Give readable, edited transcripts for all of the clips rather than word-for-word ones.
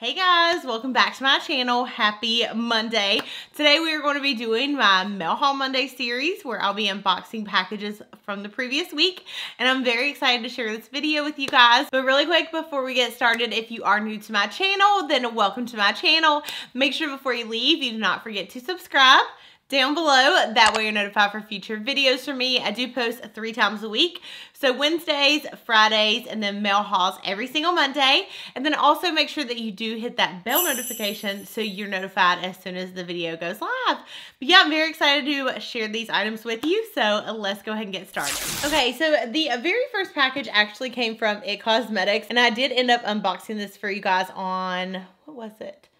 Hey guys, welcome back to my channel. Happy Monday. Today we are going to be doing my Mail Haul Monday series where I'll be unboxing packages from the previous week, and I'm very excited to share this video with you guys. But really quick before we get started, if you are new to my channel, then welcome to my channel. Make sure before you leave, you do not forget to subscribe down below. That way you're notified for future videos from me. I do post 3 times a week. So Wednesdays, Fridays, and then mail hauls every single Monday. And then also make sure that you do hit that bell notification so you're notified as soon as the video goes live. But yeah, I'm very excited to share these items with you. So let's go ahead and get started. Okay, so the very first package actually came from It Cosmetics. And I did end up unboxing this for you guys on, what was it?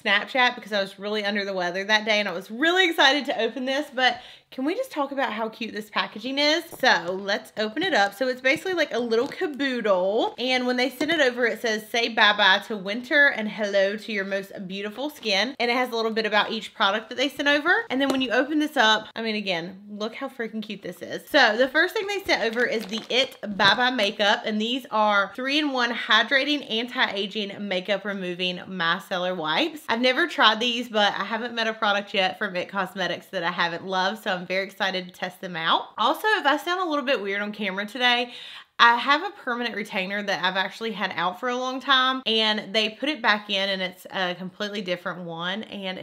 Snapchat, because I was really under the weather that day and I was really excited to open this. But can we just talk about how cute this packaging is? So let's open it up. So it's basically like a little caboodle, and when they send it over it says say bye-bye to winter and hello to your most beautiful skin, and it has a little bit about each product that they sent over. And then when you open this up, I mean, again, look how freaking cute this is. So the first thing they sent over is the It Bye-Bye Makeup, and these are 3-in-1 hydrating, anti-aging, makeup removing micellar wipes. I've never tried these, but I haven't met a product yet from It Cosmetics that I haven't loved, so I'm very excited to test them out. Also, if I sound a little bit weird on camera today, I have a permanent retainer that I've actually had out for a long time, and they put it back in and it's a completely different one, and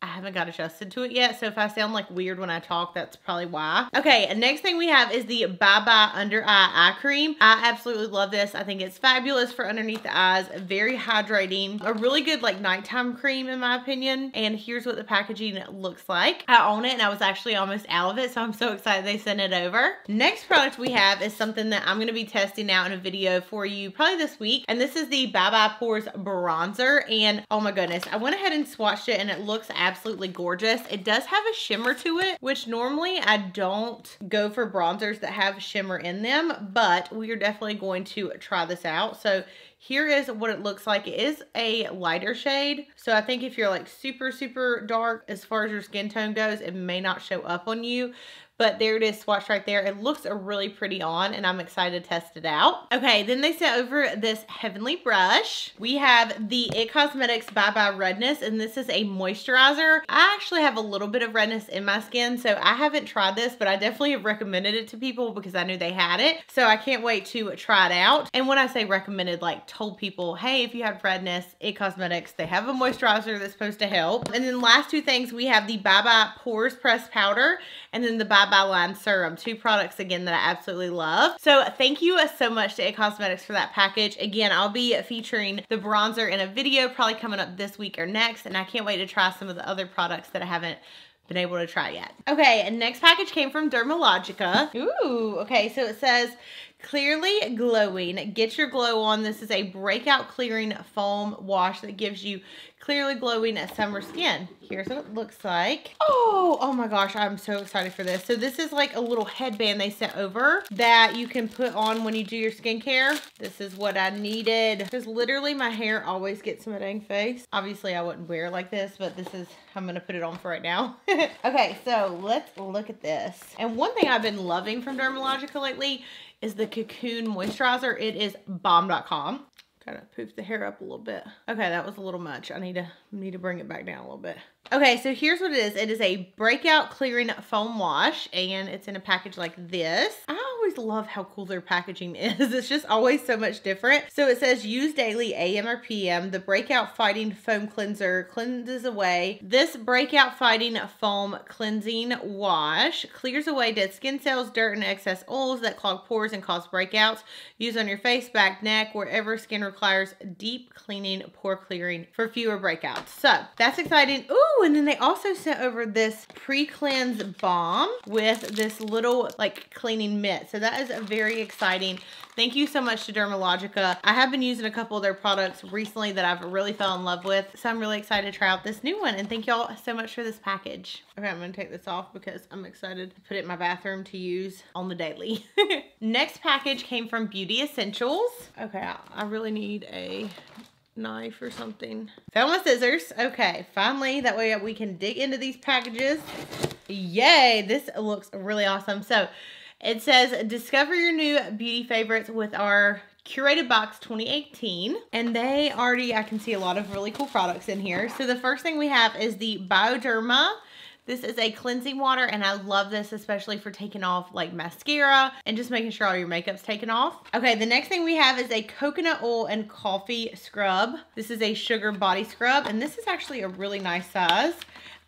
I haven't got adjusted to it yet, so if I sound like weird when I talk, that's probably why. Okay, and next thing we have is the Bye Bye Under Eye Cream. I absolutely love this. I think it's fabulous for underneath the eyes, very hydrating, a really good like nighttime cream in my opinion. And here's what the packaging looks like. I own it and I was actually almost out of it, so I'm so excited they sent it over. Next product we have is something that I'm going to be testing out in a video for you probably this week, and this is the Bye Bye Pores Bronzer. And oh my goodness, I went ahead and swatched it and it looks absolutely gorgeous. It does have a shimmer to it, which normally I don't go for bronzers that have shimmer in them, but we are definitely going to try this out. So here is what it looks like. It is a lighter shade, so I think if you're like super dark as far as your skin tone goes, it may not show up on you. But there it is swatched right there. It looks really pretty on, and I'm excited to test it out. Okay, then they sent over this Heavenly Brush. We have the It Cosmetics Bye Bye Redness, and this is a moisturizer. I actually have a little bit of redness in my skin, so I haven't tried this, but I definitely have recommended it to people because I knew they had it. So I can't wait to try it out. And when I say recommended, like told people, hey, if you have redness, It Cosmetics, they have a moisturizer that's supposed to help. And then last two things, we have the Bye Bye Pores Press Powder, and then the Bye Bye Line Serum. 2 products again that I absolutely love. So thank you so much to It Cosmetics for that package. Again, I'll be featuring the bronzer in a video probably coming up this week or next, and I can't wait to try some of the other products that I haven't been able to try yet. Okay, and next package came from Dermalogica. Ooh, okay, so it says clearly glowing, get your glow on. This is a breakout clearing foam wash that gives you clearly glowing summer skin. Here's what it looks like. Oh my gosh, I'm so excited for this. So this is like a little headband they sent over that you can put on when you do your skincare. This is what I needed, because literally my hair always gets in my dang face. Obviously I wouldn't wear it like this, but this is how I'm gonna put it on for right now. Okay, so let's look at this. And one thing I've been loving from Dermalogica lately is the Cocoon Moisturizer. It is balm.com. Kind of poof the hair up a little bit. Okay, that was a little much. I need to bring it back down a little bit. Okay, so here's what it is. It is a breakout clearing foam wash, and it's in a package like this. I always love how cool their packaging is. It's just always so much different. So it says use daily AM or PM. The breakout fighting foam cleanser cleanses away. This breakout fighting foam cleansing wash clears away dead skin cells, dirt, and excess oils that clog pores and cause breakouts. Use on your face, back, neck, wherever skin requires deep cleaning, pore clearing for fewer breakouts. So that's exciting. Ooh, and then they also sent over this pre-cleanse balm with this little like cleaning mitt. So that is very exciting. Thank you so much to Dermalogica. I have been using a couple of their products recently that I've really fell in love with. So I'm really excited to try out this new one. And thank y'all so much for this package. Okay, I'm gonna take this off because I'm excited to put it in my bathroom to use on the daily. Next package came from Beauty Essentials. Okay, I really need a knife or something. Found my scissors. Okay, finally, that way we can dig into these packages. Yay, this looks really awesome. So it says discover your new beauty favorites with our Curated Box 2018. And they already, I can see a lot of really cool products in here. So the first thing we have is the Bioderma. This is a cleansing water, and I love this, especially for taking off like mascara and just making sure all your makeup's taken off. Okay, the next thing we have is a coconut oil and coffee scrub. This is a sugar body scrub, and this is actually a really nice size.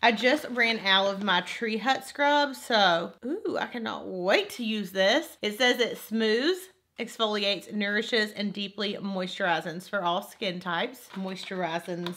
I just ran out of my Tree Hut scrub, so ooh, I cannot wait to use this. It says it smooths, exfoliates, nourishes, and deeply moisturizes for all skin types. Moisturizes.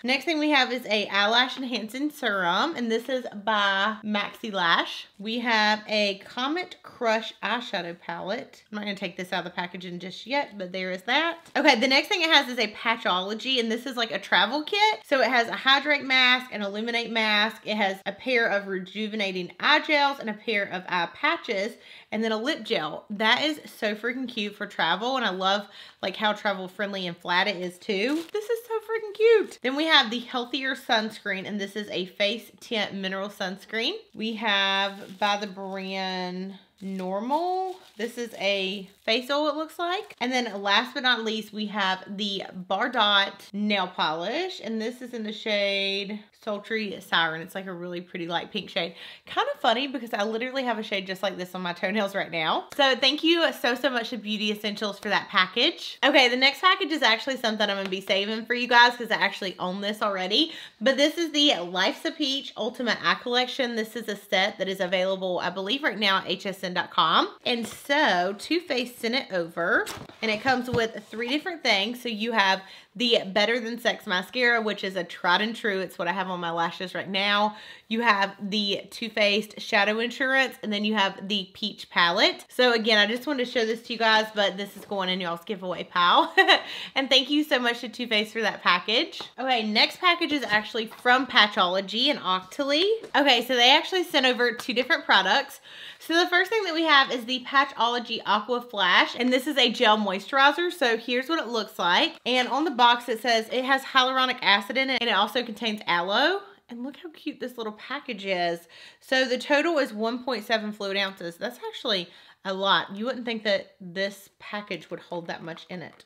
Next thing we have is a eyelash enhancing serum, and this is by Maxi Lash. We have a Comet Crush eyeshadow palette. I'm not gonna take this out of the packaging just yet, but there is that. Okay, the next thing it has is a Patchology, and this is like a travel kit. So it has a hydrate mask, an illuminate mask. It has a pair of rejuvenating eye gels and a pair of eye patches, and then a lip gel. That is so freaking cute for travel, and I love like how travel friendly and flat it is too. This is so freaking cute. Then we have the Healthier Sunscreen, and this is a face tint mineral sunscreen. We have by the brand Normal. This is a face oil, it looks like. And then last but not least, we have the Bardot nail polish, and this is in the shade Sultry Siren. It's like a really pretty light pink shade. Kind of funny because I literally have a shade just like this on my toenails right now. So thank you so much to Beauty Essentials for that package. Okay, the next package is actually something I'm gonna be saving for you guys because I actually own this already. But this is the Life's a Peach Ultimate Eye Collection. This is a set that is available, I believe right now at hsn.com. And so Too Faced sent it over, and it comes with 3 different things. So you have the Better Than Sex mascara, which is a tried and true. It's what I have on my lashes right now. You have the Too Faced Shadow Insurance, and then you have the Peach Palette. So again, I just wanted to show this to you guys, but this is going in y'all's giveaway pile. And thank you so much to Too Faced for that package. Okay, next package is actually from Patchology and Octoly. Okay, so they actually sent over 2 different products. So the first thing that we have is the Patchology Aqua Flash, and this is a gel moisturizer. So here's what it looks like. And on the box it says it has hyaluronic acid in it, and it also contains aloe. And look how cute this little package is. So the total is 1.7 fluid ounces. That's actually a lot. You wouldn't think that this package would hold that much in it.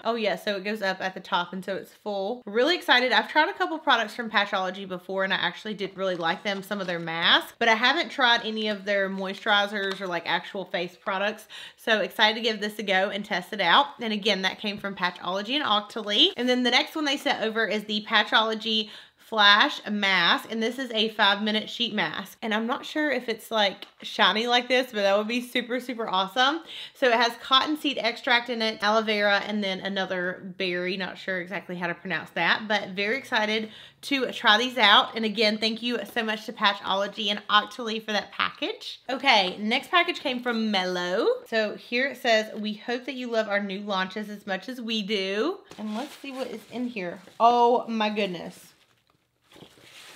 Oh yeah, so it goes up at the top, and so it's full. Really excited. I've tried a couple products from Patchology before, and I actually did really like them, some of their masks, but I haven't tried any of their moisturizers or like actual face products. So excited to give this a go and test it out. And again, that came from Patchology and Octoly. And then the next one they sent over is the Patchology Flash mask, and this is a 5-minute sheet mask, and I'm not sure if it's like shiny like this, but that would be super awesome. So it has cottonseed extract in it, aloe vera, and then another berry, not sure exactly how to pronounce that, but very excited to try these out. And again, thank you so much to Patchology and Octoly for that package. Okay, next package came from Melo. So here it says, we hope that you love our new launches as much as we do. And let's see what is in here. Oh my goodness.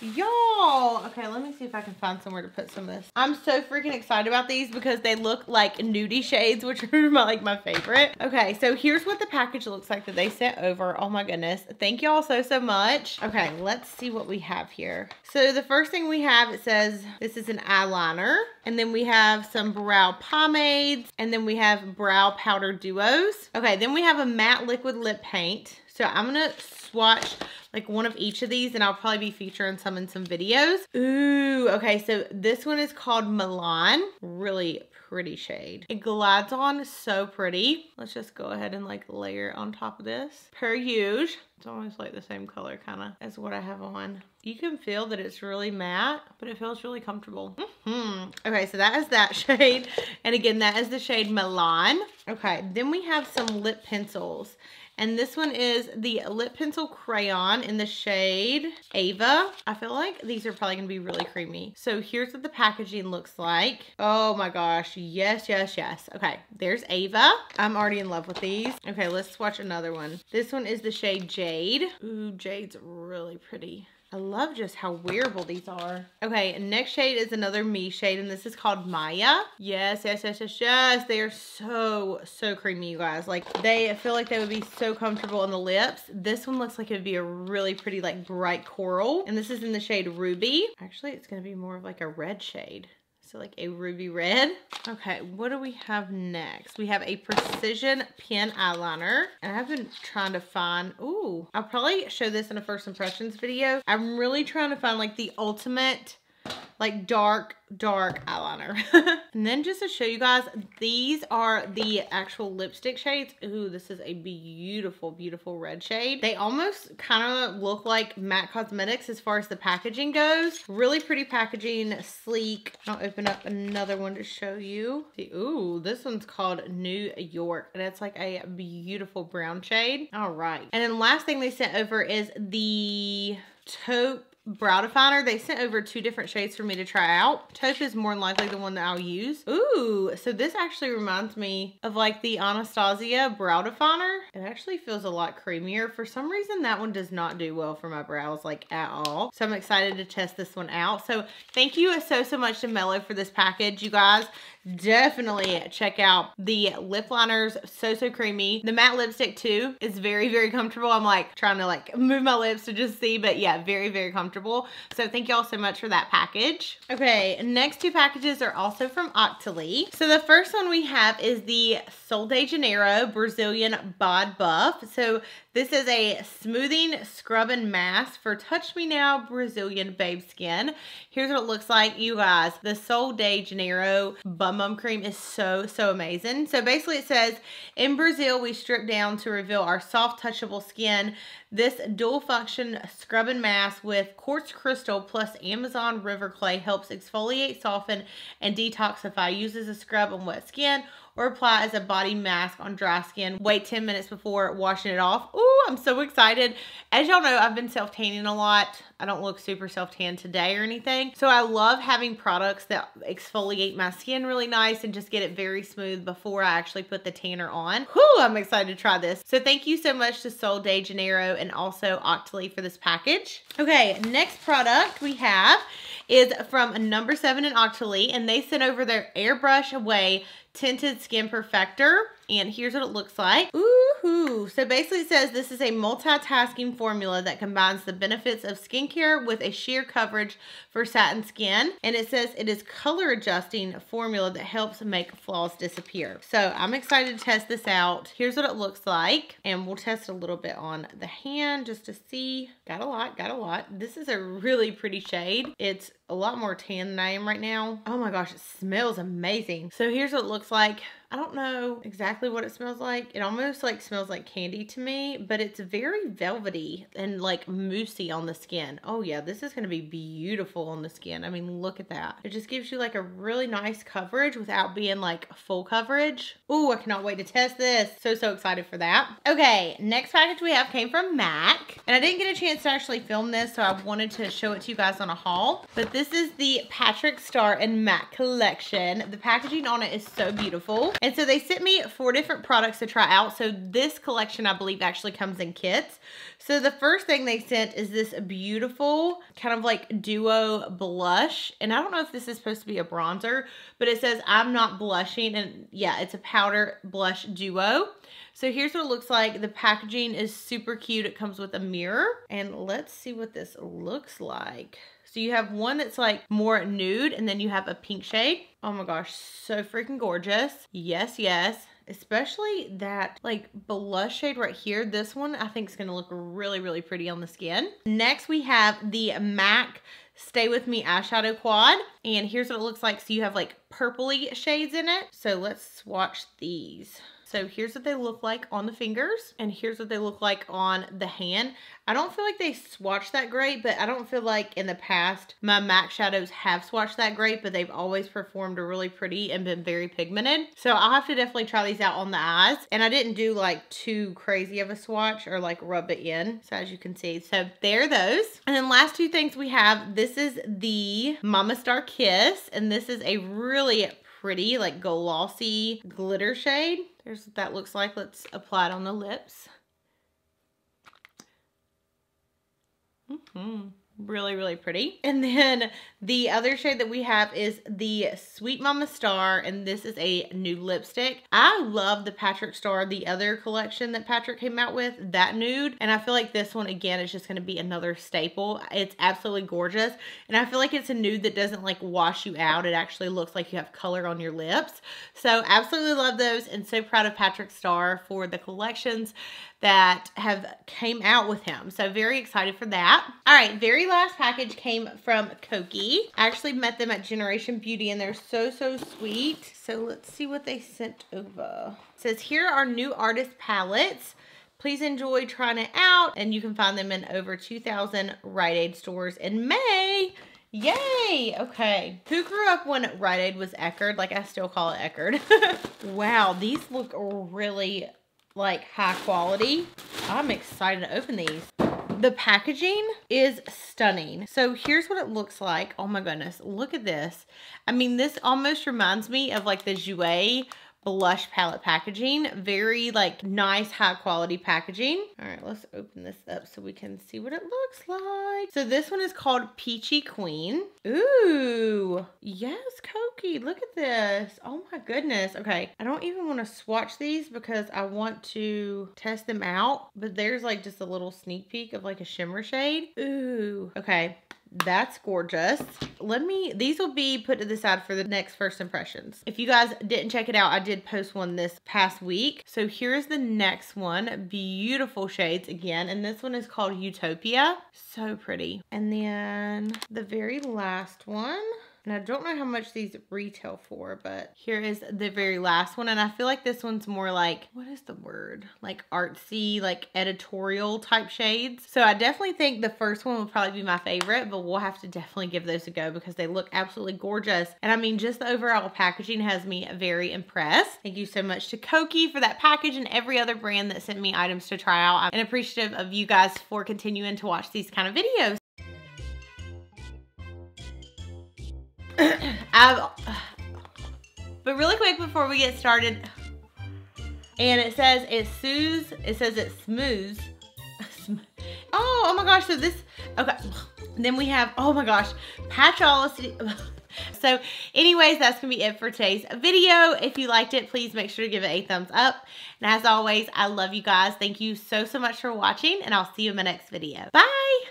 Y'all, okay, let me see if I can find somewhere to put some of this. I'm so freaking excited about these because they look like nudie shades, which are my favorite. Okay, so here's what the package looks like that they sent over. Oh my goodness. Thank y'all so much. Okay, let's see what we have here. So the first thing we have, it says this is an eyeliner, and then we have some brow pomades, and then we have brow powder duos. Okay, then we have a matte liquid lip paint. So I'm gonna swatch like one of each of these, and I'll probably be featuring some in some videos. Ooh, okay, so this one is called Milan. Really pretty shade. It glides on so pretty. Let's just go ahead and like layer it on top of this. Per usual. It's almost like the same color kind of as what I have on. You can feel that it's really matte, but it feels really comfortable. Okay, so that is that shade. And again, that is the shade Milan. Okay, then we have some lip pencils. And this one is the lip pencil crayon in the shade Ava. I feel like these are probably gonna be really creamy. So here's what the packaging looks like. Oh my gosh, yes. Okay, there's Ava. I'm already in love with these. Okay, let's swatch another one. This one is the shade Jade. Ooh, Jade's really pretty. I love just how wearable these are. Okay, next shade is another me shade, and this is called Maya. Yes. They are so creamy, you guys. Like, I feel like they would be so comfortable on the lips. This one looks like it would be a really pretty, like, bright coral. And this is in the shade Ruby. Actually, it's gonna be more of like a red shade. So like a ruby red. Okay, what do we have next? We have a precision pen eyeliner. And I've been trying to find, ooh, I'll probably show this in a first impressions video. I'm really trying to find like the ultimate like dark eyeliner. And then just to show you guys, these are the actual lipstick shades. Ooh, this is a beautiful, beautiful red shade. They almost kind of look like MAC Cosmetics as far as the packaging goes. Really pretty packaging, sleek. I'll open up another one to show you. See, ooh, this one's called New York, and it's like a beautiful brown shade. All right. And then last thing they sent over is the taupe brow definer. They sent over 2 different shades for me to try out. Taupe is more than likely the one that I'll use. Ooh, so this actually reminds me of like the Anastasia brow definer. It actually feels a lot creamier. For some reason, that one does not do well for my brows like at all. So I'm excited to test this one out. So thank you so much to Melo for this package, you guys. Definitely check out the lip liners. So creamy. The matte lipstick too is very comfortable. I'm like trying to like move my lips to just see, but yeah, very comfortable. So thank y'all so much for that package. Okay, next 2 packages are also from Octoly. So the first one we have is the Sol de Janeiro Brazilian Bod Buff. So this is a smoothing scrubbing mask for Touch Me Now Brazilian babe skin. Here's what it looks like, you guys. The Sol de Janeiro Bum Cream is so amazing. So basically it says, in Brazil, we strip down to reveal our soft, touchable skin. This dual function scrubbing mask with quartz crystal plus Amazon river clay helps exfoliate, soften, and detoxify. Uses a scrub on wet skin or apply as a body mask on dry skin. Wait 10 minutes before washing it off. Ooh, I'm so excited. As y'all know, I've been self-tanning a lot. I don't look super self-tan today or anything. So I love having products that exfoliate my skin really nice and just get it very smooth before I actually put the tanner on. Whew, I'm excited to try this. So thank you so much to Sol de Janeiro and also Octoly for this package. Okay, next product we have is from number 7 in Octoly, and they sent over their Airbrush Away Tinted Skin Perfector, and here's what it looks like. Ooh, so basically it says this is a multitasking formula that combines the benefits of skincare with a sheer coverage for satin skin, and it says it is color adjusting formula that helps make flaws disappear. So I'm excited to test this out. Here's what it looks like, and we'll test a little bit on the hand just to see. Got a lot. This is a really pretty shade. It's a lot more tan than I am right now. Oh my gosh, it smells amazing. So here's what it looks like. I don't know exactly what it smells like. It almost like smells like candy to me, but it's very velvety and like moussey on the skin. Oh yeah, this is gonna be beautiful on the skin. I mean, look at that. It just gives you like a really nice coverage without being like full coverage. Ooh, I cannot wait to test this. So excited for that. Okay, next package we have came from MAC, and I didn't get a chance to actually film this, so I wanted to show it to you guys on a haul. But this is the Patrick Star and MAC collection. The packaging on it is so beautiful. And so they sent me 4 different products to try out. So this collection, I believe, actually comes in kits. So the first thing they sent is this beautiful kind of like duo blush. And I don't know if this is supposed to be a bronzer, but it says I'm not blushing. And yeah, it's a powder blush duo. So here's what it looks like. The packaging is super cute. It comes with a mirror. And let's see what this looks like. So you have one that's like more nude, and then you have a pink shade. Oh my gosh, so freaking gorgeous. Yes. Especially that like blush shade right here. This one I think is gonna look really pretty on the skin. Next we have the MAC Stay With Me eyeshadow quad. And here's what it looks like. So you have like purpley shades in it. So let's swatch these. So here's what they look like on the fingers, and here's what they look like on the hand. I don't feel like they swatch that great, but I don't feel like in the past my MAC shadows have swatched that great, but they've always performed really pretty and been very pigmented. So I'll have to definitely try these out on the eyes. And I didn't do like too crazy of a swatch or like rub it in. So as you can see, so there are those. And then last 2 things we have, this is the Mama Star Kiss, and this is a really pretty like glossy glitter shade. There's what that looks like. Let's apply it on the lips. Really, really pretty. And then the other shade that we have is the Sweet Mama Star, and this is a nude lipstick. I love the Patrick Star, the other collection that Patrick came out with, that nude. And I feel like this one, again, is just going to be another staple. It's absolutely gorgeous. And I feel like it's a nude that doesn't like wash you out. It actually looks like you have color on your lips. So absolutely love those, and so proud of Patrick Star for the collections that have came out with him. So very excited for that. All right, very last package came from Koki. I actually met them at Generation Beauty, and they're so, so sweet. So let's see what they sent over. It says, here are new artist palettes. Please enjoy trying it out. And you can find them in over 2,000 Rite Aid stores in May. Yay! Okay. Who grew up when Rite Aid was Eckerd? Like, I still call it Eckerd. Wow, these look really like high quality. I'm excited to open these. The packaging is stunning. So here's what it looks like. Oh my goodness, look at this. I mean, this almost reminds me of like the Jouer blush palette packaging. Very like nice high quality packaging. All right, let's open this up so we can see what it looks like. So this one is called Peachy Queen. Ooh, yes, Koki, look at this. Oh my goodness. Okay, I don't even want to swatch these because I want to test them out, but there's like just a little sneak peek of like a shimmer shade. Ooh, okay. That's gorgeous. These will be put to the side for the next first impressions. If you guys didn't check it out, I did post one this past week. So here's the next one. Beautiful shades again. And this one is called Utopia. So pretty. And then the very last one. And I don't know how much these retail for, but here is the very last one. And I feel like this one's more like, what is the word? Like artsy, like editorial type shades. So I definitely think the first one will probably be my favorite, but we'll have to definitely give those a go because they look absolutely gorgeous. And I mean, just the overall packaging has me very impressed. Thank you so much to Koki for that package and every other brand that sent me items to try out. I'm appreciative of you guys for continuing to watch these kind of videos. But really quick before we get started, and it says it soothes, it says it smooths. Oh my gosh, so this, okay. And then we have, oh my gosh, Patchology. So anyways, that's gonna be it for today's video. If you liked it, please make sure to give it a thumbs up. And as always, I love you guys. Thank you so, so much for watching, and I'll see you in my next video. Bye.